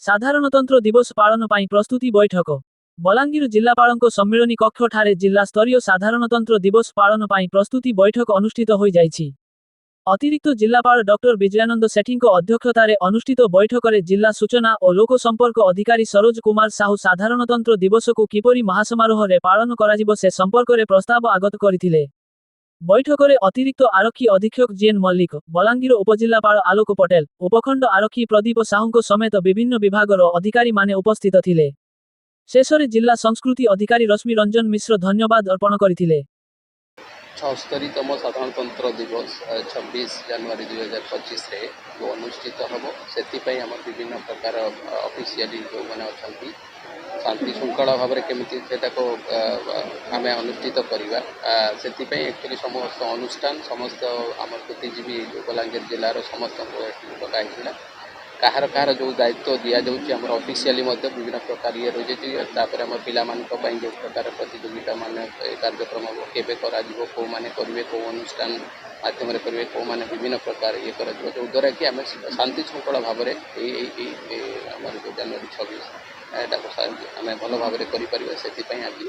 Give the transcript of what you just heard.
साधारणतंत्र दिवस पालन पाई प्रस्तुति बैठक बलांगीर जिलापाल सम्मिलनी कक्ष ठारे जिला स्तरीय साधारणतंत्र दिवस पालन पाई प्रस्तुति बैठक अनुष्ठित हो जाइछि। अतिरिक्त जिलापाल डॉक्टर विजयानंद सेठी अध्यक्षतार अनुष्ठित बैठक में जिला सूचना और लोक संपर्क अधिकारी सरोज कुमार साहू साधारणतंत्र दिवस को किपरि महासमारोह रे पालन करा से संपर्क में प्रस्ताव आगत करथिले। बैठक में अतिरिक्त आरक्षी अधीक्षक जीएन मल्लिक, बलांगीर उपजिलापाल आलोक पटेल, उपखंड आरक्षी प्रदीप साहू समेत विभिन्न विभागर अधिकारी माने उपस्थित थिले। शेषरे जिला संस्कृति अधिकारी रश्मि रंजन मिश्र धन्यवाद अर्पण करथिले। 76तम साधारणतंत्र दिवस 26 जनवरी 2025 रे अनुष्ठित हम से आम विभिन्न प्रकार ऑफिशियली जो मैंने अच्छा शांति श्रृंखला भाव में केमी आम अनुष्ठित करवा से एक्चुअली समस्त अनुष्ठान समस्त आम बुद्धिजीवी बलांगीर जिलार समस्त डकाई कहार कहार जो दायित्व दि जाऊँगी आम ऑफिशियली विभिन्न प्रकार ये रही है आम पाई जो प्रकार प्रतियोगिता मान कार्यक्रम केवे करा कौ मैंने करेंगे कौ अनुष्ठान माध्यम करेंगे कौ मैंने विभिन्न प्रकार ये कर जो द्वारा कि आम शांति श्रृंखला भाव में आम जो जनवरी 26 आम भल भाव में कर आज